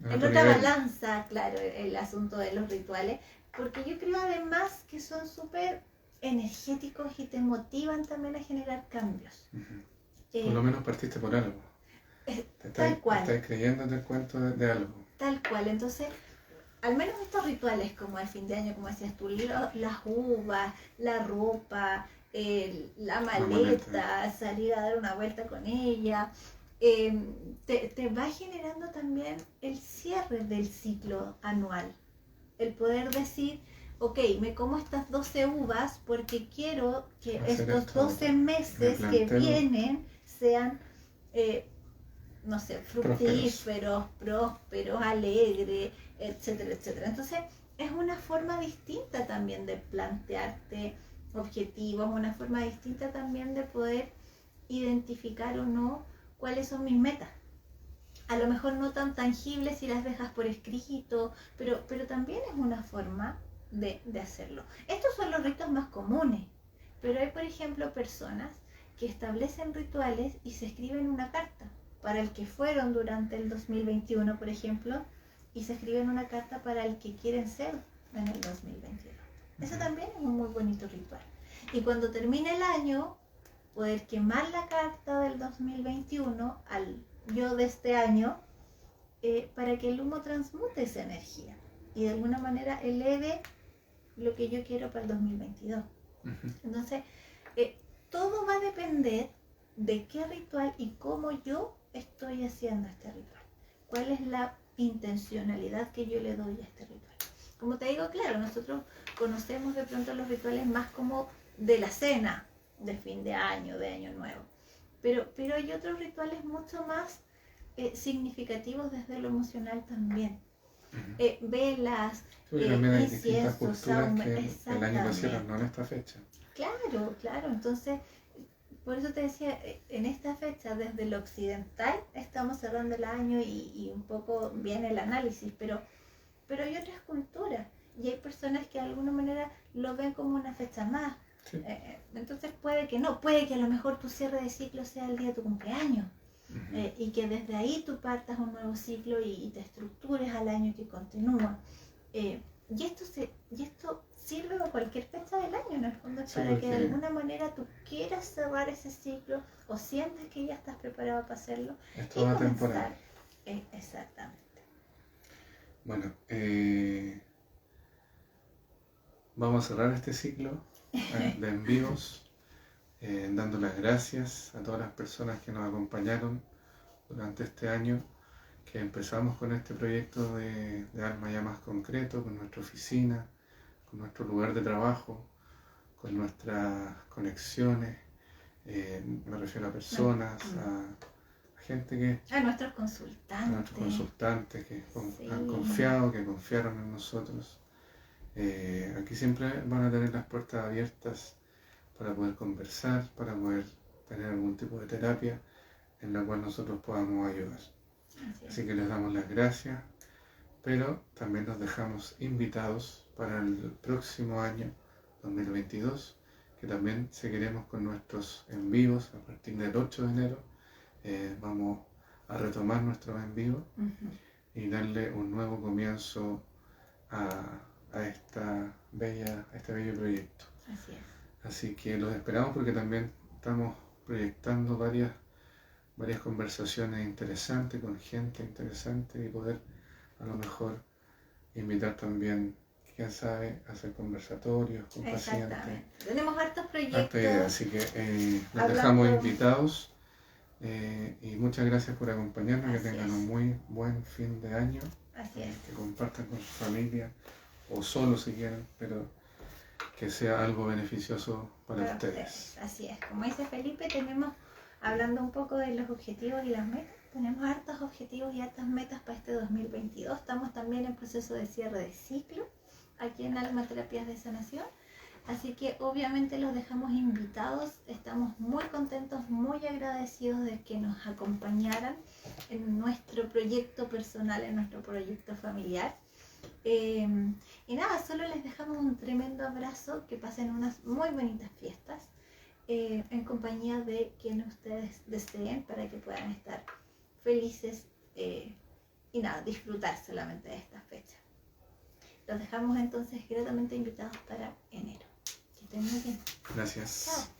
En otra nivel. balanza, claro, el asunto de los rituales, porque yo creo además que son súper energéticos y te motivan también a generar cambios. Ujú. Por lo menos partiste por algo. Tal cual. Estás creyéndote el cuento de algo. Tal cual, entonces, al menos estos rituales como el fin de año, como decías tú, las uvas, la ropa, la maleta, salir a dar una vuelta con ella, te va generando también el cierre del ciclo anual. El poder decir, ok, me como estas 12 uvas porque quiero que Hacer estos esto, 12 meses que vienen sean, no sé, fructíferos, prósperos, alegres, etcétera, etcétera. Entonces, es una forma distinta también de plantearte objetivos, una forma distinta también de poder identificar o no cuáles son mis metas. A lo mejor no tan tangibles si las dejas por escrito, pero también es una forma de hacerlo. Estos son los ritos más comunes, pero hay, por ejemplo, personas que establecen rituales y se escriben una carta para el que fueron durante el 2021, por ejemplo, y se escriben una carta para el que quieren ser en el 2022. Eso también es un muy bonito ritual. Y cuando termine el año, poder quemar la carta del 2021 al yo de este año, para que el humo transmute esa energía y de alguna manera eleve lo que yo quiero para el 2022. Entonces, todo va a depender de qué ritual y cómo yo estoy haciendo este ritual. ¿Cuál es la intencionalidad que yo le doy a este ritual? Como te digo, claro, nosotros conocemos de pronto los rituales más como de la cena, de fin de año, de año nuevo. Pero hay otros rituales mucho más significativos desde lo emocional también. Velas, también hay distintas inciensos, culturas que el año lo cierran, no en esta fecha. Claro, claro. Entonces, por eso te decía, en esta fecha, desde lo occidental, estamos cerrando el año y un poco viene el análisis, pero hay otras culturas y hay personas que de alguna manera lo ven como una fecha más. Sí. Entonces puede que no, puede que a lo mejor tu cierre de ciclo sea el día de tu cumpleaños. Y que desde ahí tú partas un nuevo ciclo y te estructures al año que continúa. Y esto sirve a cualquier fecha del año, en el fondo, sí, para que de alguna manera tú quieras cerrar ese ciclo o sientes que ya estás preparado para hacerlo. Es toda temporada. Exactamente. Bueno, vamos a cerrar este ciclo de envíos. Dando las gracias a todas las personas que nos acompañaron durante este año, que empezamos con este proyecto de Alma ya más concreto, con nuestra oficina, con nuestro lugar de trabajo, con nuestras conexiones, me refiero a personas, a gente que... A nuestros consultantes. Que han confiado, que confiaron en nosotros. Aquí siempre van a tener las puertas abiertas para poder conversar, para poder tener algún tipo de terapia en la cual nosotros podamos ayudar. Así que les damos las gracias, pero también nos dejamos invitados para el próximo año 2022, que también seguiremos con nuestros en vivos a partir del 8 de enero. Vamos a retomar nuestros en vivos y darle un nuevo comienzo a este bello proyecto. Así es. Así que los esperamos porque también estamos proyectando varias conversaciones interesantes con gente interesante y poder a lo mejor invitar también, quién sabe, a hacer conversatorios con pacientes. Exactamente. Tenemos hartos proyectos. Harta idea, así que los hablando- dejamos invitados y muchas gracias por acompañarnos, que Así tengan es. un muy buen fin de año, Así es. que compartan con su familia o solo si quieren, pero que sea algo beneficioso para ustedes. Así es. Como dice Felipe, tenemos, hablando un poco de los objetivos y las metas, tenemos hartos objetivos y hartas metas para este 2022. Estamos también en proceso de cierre de ciclo aquí en Alma Terapias de Sanación. Así que obviamente los dejamos invitados. Estamos muy contentos, muy agradecidos de que nos acompañaran en nuestro proyecto personal, en nuestro proyecto familiar. Y nada, solo les dejamos un tremendo abrazo, que pasen unas muy bonitas fiestas en compañía de quienes ustedes deseen, para que puedan estar felices y nada, disfrutar solamente de esta fecha. Los dejamos entonces gratamente invitados para enero. Que estén muy bien. Gracias. Chao.